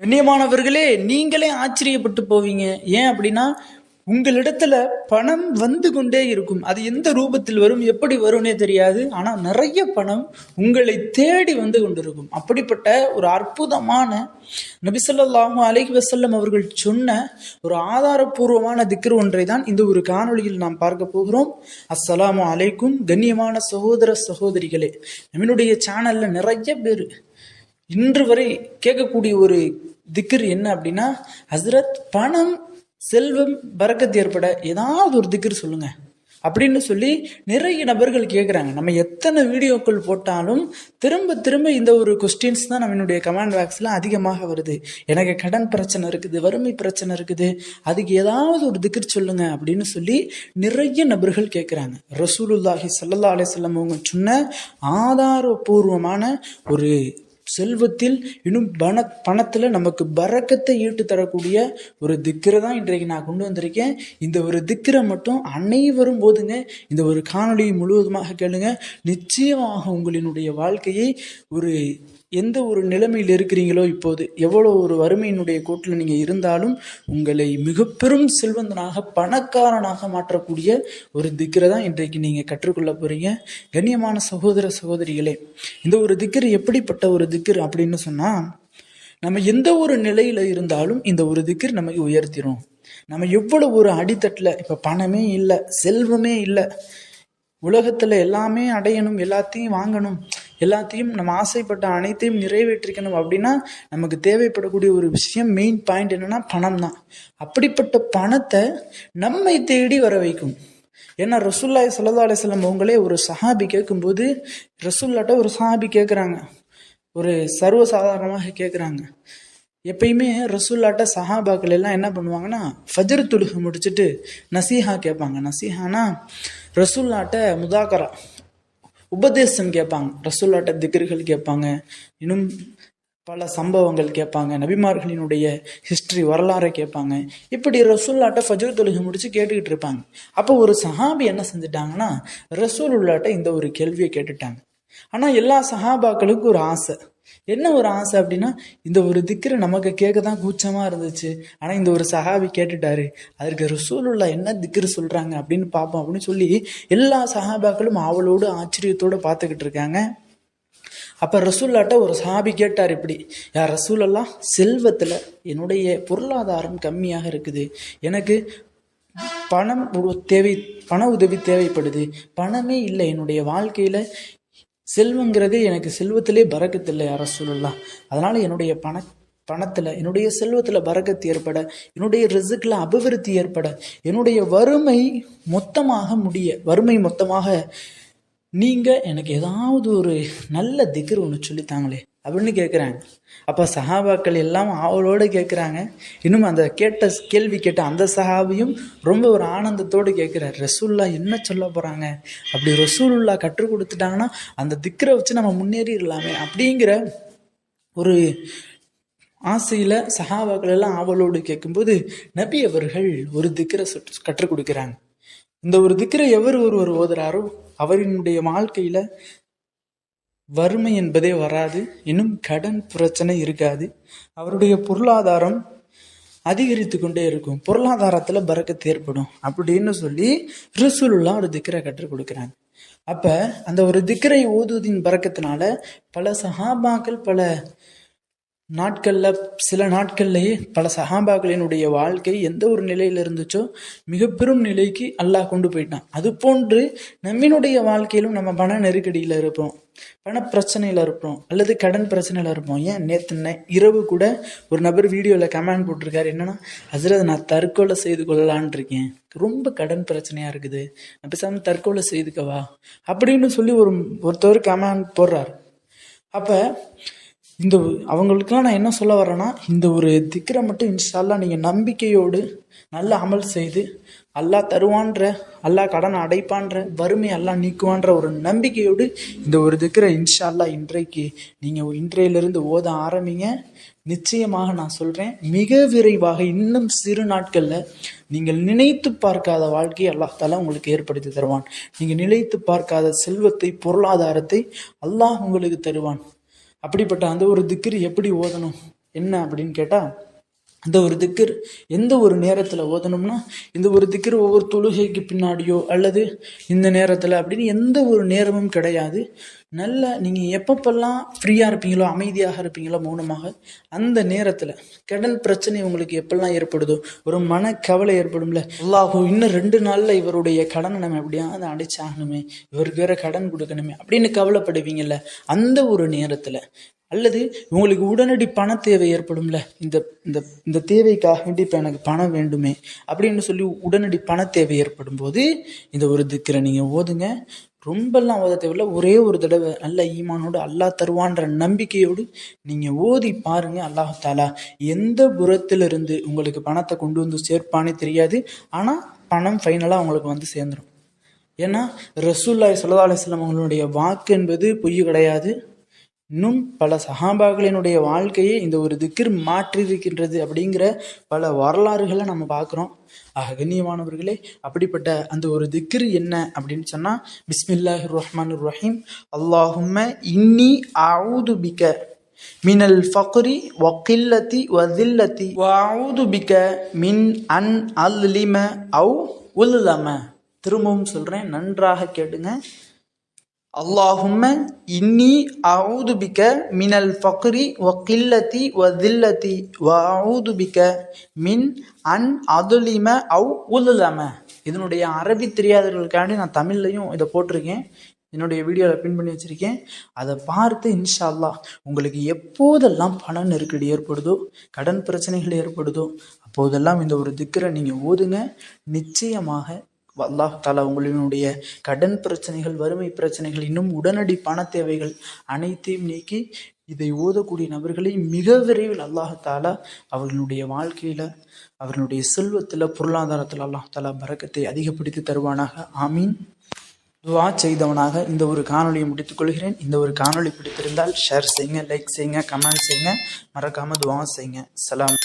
கண்ணியமானவர்களே, நீங்களே ஆச்சரியப்பட்டு போவீங்க. ஏன் அப்படின்னா, உங்களிடத்துல பணம் வந்து கொண்டே இருக்கும். அது எந்த ரூபத்தில் வரும், எப்படி வரும்னே தெரியாது. ஆனா நிறைய பணம் உங்களை தேடி வந்து கொண்டிருக்கும். அப்படிப்பட்ட ஒரு அற்புதமான நபி ஸல்லல்லாஹு அலைஹி வஸல்லம் அவர்கள் சொன்ன ஒரு ஆதாரபூர்வமான திக்ர் ஒன்றை தான் இந்த ஒரு காணொளியில் நாம் பார்க்க போகிறோம். அஸ்ஸலாமு அலைக்கும். கண்ணியமான சகோதர சகோதரிகளே, நம்மளுடைய சேனல்ல நிறைய பேர் இன்று வரை கேட்கக்கூடிய ஒரு திக்ர் என்ன அப்படின்னா, ஹஸ்ரத் பணம் செல்வம் பரக்கத்து ஏற்பட ஏதாவது ஒரு திக்ர் சொல்லுங்க அப்படின்னு சொல்லி நிறைய நபர்கள் கேட்குறாங்க. நம்ம எத்தனை வீடியோக்கள் போட்டாலும் திரும்ப திரும்ப இந்த ஒரு கொஸ்டின்ஸ் தான் நம்மளுடைய கமெண்ட் பாக்ஸில் அதிகமாக வருது. எனக்கு கடன் பிரச்சனை இருக்குது, வறுமை பிரச்சனை இருக்குது, அதுக்கு ஏதாவது ஒரு திக்ர் சொல்லுங்க அப்படின்னு சொல்லி நிறைய நபர்கள் கேட்குறாங்க. ரசூலுல்லாஹி ஸல்லல்லாஹு அலைஹி வஸல்லம் அவங்க சொன்ன ஆதாரபூர்வமான ஒரு செல்வத்தில் இன்னும் பணத்துல நமக்கு பரக்கத்தை ஈட்டு தரக்கூடிய ஒரு திக்ரை தான் இன்றைக்கு நான் கொண்டு வந்திருக்கேன். இந்த ஒரு திக்ரை மட்டும் அனைவரும் போதுங்க. இந்த ஒரு காணொளியை முழுவதுமாக கேளுங்க. நிச்சயமாக உங்களினுடைய வாழ்க்கையை ஒரு எந்த ஒரு நிலைமையில் இருக்கிறீங்களோ, இப்போது எவ்வளோ ஒரு வறுமையினுடைய கோட்டில் நீங்கள் இருந்தாலும் உங்களை மிக பெரும் செல்வந்தனாக பணக்காரனாக மாற்றக்கூடிய ஒரு திக்ரை தான் இன்றைக்கு நீங்கள் கற்றுக்கொள்ள போகிறீங்க. கண்ணியமான சகோதர சகோதரிகளே, இந்த ஒரு திக்ர் எப்படிப்பட்ட ஒரு திக்ர் அப்படின்னு சொன்னால், நம்ம எந்த ஒரு நிலையில் இருந்தாலும் இந்த ஒரு திக்ர் நமக்கு உயர்த்திடும். நம்ம எவ்வளோ ஒரு அடித்தட்டில், இப்போ பணமே இல்லை, செல்வமே இல்லை, உலகத்தில் எல்லாமே அடையணும், எல்லாத்தையும் வாங்கணும், எல்லாத்தையும் நம்ம ஆசைப்பட்ட அனைத்தையும் நிறைவேற்றிக்கணும் அப்படின்னா நமக்கு தேவைப்படக்கூடிய ஒரு விஷயம், மெயின் பாயிண்ட் என்னன்னா பணம் தான். அப்படிப்பட்ட பணத்தை நம்மை தேடி வர வைக்கும். ஏன்னா ரசூலுல்லாஹி ஸல்லல்லாஹு அலைஹி வஸல்லம் அவங்களே ஒரு சஹாபி கேட்கும்போது, ரசூலுல்லாஹ்ட்ட ஒரு சஹாபி கேட்குறாங்க, ஒரு சர்வசாதாரணமாக கேட்குறாங்க. எப்பயுமே ரசூலுல்லாஹ்ட்ட சஹாபாக்கள் எல்லாம் என்ன பண்ணுவாங்கன்னா, ஃபஜ்ர் தொழுகை முடிச்சுட்டு நசீஹா கேட்பாங்க. நசீஹானா ரசூலுல்லாஹ்ட்ட முதாக்கரா, உபதேசம் கேட்பாங்க. ரசூலுல்லாஹ்ட்ட திக்ர்கள் கேட்பாங்க, இன்னும் பல சம்பவங்கள் கேட்பாங்க, நபிமார்களினுடைய ஹிஸ்டரி வரலாறை கேட்பாங்க. இப்படி ரசூலுல்லாஹ்ட்ட ஃபஜ்ர் தொழுகை முடிச்சு கேட்டுக்கிட்டு இருப்பாங்க. அப்போ ஒரு சஹாபி என்ன செஞ்சுட்டாங்கன்னா, ரசூலுல்லாஹ்ட்ட இந்த ஒரு கேள்வியை கேட்டுட்டாங்க. ஆனால் எல்லா சஹாபாக்களுக்கும் ஒரு ஆசை. என்ன ஒரு ஆசை அப்படின்னா, இந்த ஒரு திக்ரை நமக்கு கேட்க தான் கூச்சமாக இருந்துச்சு, ஆனால் இந்த ஒரு சஹாபி கேட்டுட்டாரு, அதற்கு ரசூலுல்லாஹ் என்ன திக்ரு சொல்கிறாங்க அப்படின்னு பார்ப்போம் அப்படின்னு சொல்லி எல்லா சஹாபாக்களும் அவளோடு ஆச்சரியத்தோடு பார்த்துக்கிட்டு இருக்காங்க. அப்போ ரசூலுல்லாஹ்ட்ட ஒரு சஹாபி கேட்டார், இப்படி, யார் ரசூலல்லாஹ், செல்வத்தில் என்னுடைய பொருளாதாரம் கம்மியாக இருக்குது, எனக்கு பண உதவி தேவைப்படுது, பணமே இல்லை என்னுடைய வாழ்க்கையில், செல்வங்கிறதே எனக்கு செல்வத்திலே பரக்கத்து இல்லை யார் ரசூலுல்லாஹ், அதனால என்னுடைய பணத்தில் என்னுடைய செல்வத்தில் பரக்கத்து ஏற்பட, என்னுடைய ரிஸ்க்ல அபிவிருத்தி ஏற்பட, என்னுடைய வறுமை மொத்தமாக நீங்க எனக்கு ஏதாவது ஒரு நல்ல திக்ர் ஒன்று சொல்லித்தாங்களே அப்படின்னு கேட்குறாங்க. அப்போ சஹாபாக்கள் எல்லாம் அவளோடு கேட்குறாங்க. இன்னும் அந்த கேள்வி கேட்ட அந்த சஹாபியும் ரொம்ப ஒரு ஆனந்தத்தோடு கேட்குறார், ரசூலுல்லாஹ் என்ன சொல்ல போகிறாங்க, அப்படி ரசூலுல்லாஹ் கற்றுக் கொடுத்துட்டாங்கன்னா அந்த திக்ரை வச்சு நம்ம முன்னேறிடலாமே அப்படிங்கிற ஒரு ஆசையில் சஹாபாக்கள் எல்லாம் அவளோடு கேட்கும்போது நபி அவர்கள் ஒரு திக்ரை கற்றுக் கொடுக்குறாங்க. இந்த ஒரு திக்ரை ஒருவர் ஓதுறாரோ அவரினுடைய வாழ்க்கையில் வறுமை என்பதே வராது, இன்னும் கடன் பிரச்சனை இருக்காது, அவருடைய பொருளாதாரம் அதிகரித்து கொண்டே இருக்கும், பொருளாதாரத்தில் பரக்கத்து ஏற்படும் அப்படின்னு சொல்லி ரசூலுல்லாஹ் ஒரு திக்ரை கற்றுக் கொடுக்குறாங்க. அப்போ அந்த ஒரு திக்ரை ஓதுவதின் பரக்கத்தினால பல சஹாபாக்கள் சில நாட்கள்லேயே பல சஹாபாக்களினுடைய வாழ்க்கை எந்த ஒரு நிலையில் இருந்துச்சோ மிக பெரும் நிலைக்கு அல்லாஹ் கொண்டு போயிட்டான். அது போன்று நம்மினுடைய வாழ்க்கையிலும் நம்ம பண நெருக்கடியில் இருப்போம், பண பிரச்சனையில் இருப்போம், அல்லது கடன் பிரச்சனையில் இருப்போம். ஏன் நேற்று இரவு கூட ஒரு நபர் வீடியோவில் கமெண்ட் போட்டிருக்காரு, என்னன்னா, ஹஸ்ரத் நான் தற்கொலை செய்து கொள்ளலான் இருக்கேன், ரொம்ப கடன் பிரச்சனையாக இருக்குது, நான் பேசாமல் தற்கொலை செய்துக்கவா அப்படின்னு சொல்லி ஒருத்தவர் கமெண்ட் போடுறாரு. அப்போ அவங்களுக்குலாம் நான் என்ன சொல்ல வரேன்னா, இந்த ஒரு திக்ரை மட்டும் இன்ஷா அல்லாஹ் நீங்கள் நம்பிக்கையோடு நல்ல அமல் செய்து அல்லாஹ் தருவான்ற, அல்லாஹ் கடனை அடைப்பான்ற, வறுமை அல்லாஹ் நீக்குவான்ற ஒரு நம்பிக்கையோடு இந்த ஒரு திக்ரை இன்ஷா அல்லாஹ் இன்றையிலிருந்து ஓத ஆரம்பிங்க. நிச்சயமாக நான் சொல்கிறேன், மிக விரைவாக இன்னும் சிறு நாட்களில் நீங்கள் நினைத்து பார்க்காத வாழ்க்கையை அல்லாஹ் தஆலா உங்களுக்கு ஏற்படுத்தி தருவான். நீங்கள் நினைத்து பார்க்காத செல்வத்தை, பொருளாதாரத்தை அல்லாஹ் உங்களுக்கு தருவான். அப்படிப்பட்ட அந்த ஒரு திக்ர் எப்படி ஓதணும் என்ன அப்படின்னு கேட்டால், இந்த ஒரு திக்ர் எந்த ஒரு நேரத்தில் ஓதணும்னா, இந்த ஒரு திக்ர் ஒவ்வொரு தொழுகைக்கு பின்னாடியோ அல்லது இந்த நேரத்தில் அப்படின்னு எந்த ஒரு நேரமும் கிடையாது. நல்ல நீங்கள் எப்பப்பெல்லாம் ஃப்ரீயாக இருப்பீங்களோ, அமைதியாக இருப்பீங்களோ, மௌனமாக, அந்த நேரத்தில் கடல் பிரச்சனை உங்களுக்கு எப்பெல்லாம் ஏற்படுதோ, ஒரு மனக்கவலை ஏற்படும்ல, அல்லாஹோ இன்னும் 2 நாளில் இவருடைய கடனை நம்ம எப்படியாவது அடைச்சாகணுமே, இவருக்கு வேற கடன் கொடுக்கணுமே அப்படின்னு கவலைப்படுவீங்கல்ல, அந்த ஒரு நேரத்தில், அல்லது உங்களுக்கு உடனடி பண தேவை ஏற்படும்ல, இந்த இந்த இந்த தேவைக்காக வேண்டி இப்போ எனக்கு பணம் வேண்டுமே அப்படின்னு சொல்லி உடனடி பண தேவை ஏற்படும் போது இந்த ஒரு திக்ரை நீங்கள் ஓதுங்க. ரொம்பலாம் ஓத தேவையில்ல, ஒரே ஒரு தடவை நல்ல ஈமானோடு அல்லாஹ் தருவான்ற நம்பிக்கையோடு நீங்கள் ஓதி பாருங்க. அல்லாஹ் தாலா எந்த புறத்திலிருந்து உங்களுக்கு பணத்தை கொண்டு வந்து சேர்ப்பானே தெரியாது, ஆனால் பணம் ஃபைனலாக உங்களுக்கு வந்து சேர்ந்துடும். ஏன்னா ரசூலுல்லாஹி ஸல்லல்லாஹு அலைஹி வஸல்லம் அவங்களுடைய வாக்கு என்பது பொய் கிடையாது. இன்னும் பல சஹாபாக்களினுடைய வாழ்க்கையை இந்த ஒரு திக்ர் மாற்றியிருக்கின்றது அப்படிங்கிற பல வரலாறுகளை நம்ம பார்க்குறோம். கண்ணியமானவர்களே, அப்படிப்பட்ட அந்த ஒரு திக்ர் என்ன அப்படின்னு சொன்னால், பிஸ்மில்லாஹிர் ரஹ்மானிர் ரஹீம். அல்லாஹும்ம இன்னி அஊது பிக மினல் ஃபக்ரி வ கில்லத்தி வ தில்லத்தி வ அஊது பிக மின் அன் அல்லிம அவ் உல்லம. திரும்பவும் சொல்கிறேன், நன்றாக கேட்டுங்க. அல்லாஹும்ம இன்னி அஊது பிக மினல் ஃபக்ரி வ கில்லத்தி வ தில்லத்தி வ அஊது பிக மின் அன் அதுலிம அவ் உல்லம. இதனுடைய அரபி தெரியாதவர்களுக்காண்டி நான் தமிழ்லையும் இதை போட்டிருக்கேன், என்னுடைய வீடியோவில் பின் பண்ணி வச்சுருக்கேன். அதை பார்த்து இன்ஷா அல்லாஹ் உங்களுக்கு எப்போதெல்லாம் பண நெருக்கடி ஏற்படுதோ, கடன் பிரச்சனைகள் ஏற்படுதோ, அப்போதெல்லாம் இந்த ஒரு திக்ரை நீங்கள் ஓதுங்க. நிச்சயமாக அல்லாஹ் தாலா உங்களினுடைய கடன் பிரச்சனைகள், வறுமை பிரச்சனைகள், இன்னும் உடனடி பண தேவைகள் அனைத்தையும் நீக்கி இதை ஓதக்கூடிய நபர்களை மிக விரைவில் அல்லாஹ் தாலா அவர்களுடைய வாழ்க்கையில், அவர்களுடைய செல்வத்தில், பொருளாதாரத்தில் அல்லாஹ் தாலா பரக்கத்தை அதிகப்படுத்தி தருவானாக. ஆமீன். துவா செய்தவனாக இந்த ஒரு காணொலியை முடித்துக் கொள்கிறேன். இந்த ஒரு காணொலி பிடித்திருந்தால் ஷேர் செய்யுங்க, லைக் செய்யுங்க, கமெண்ட் செய்யுங்க, மறக்காமல் துவா செய்யுங்க. சலாம்.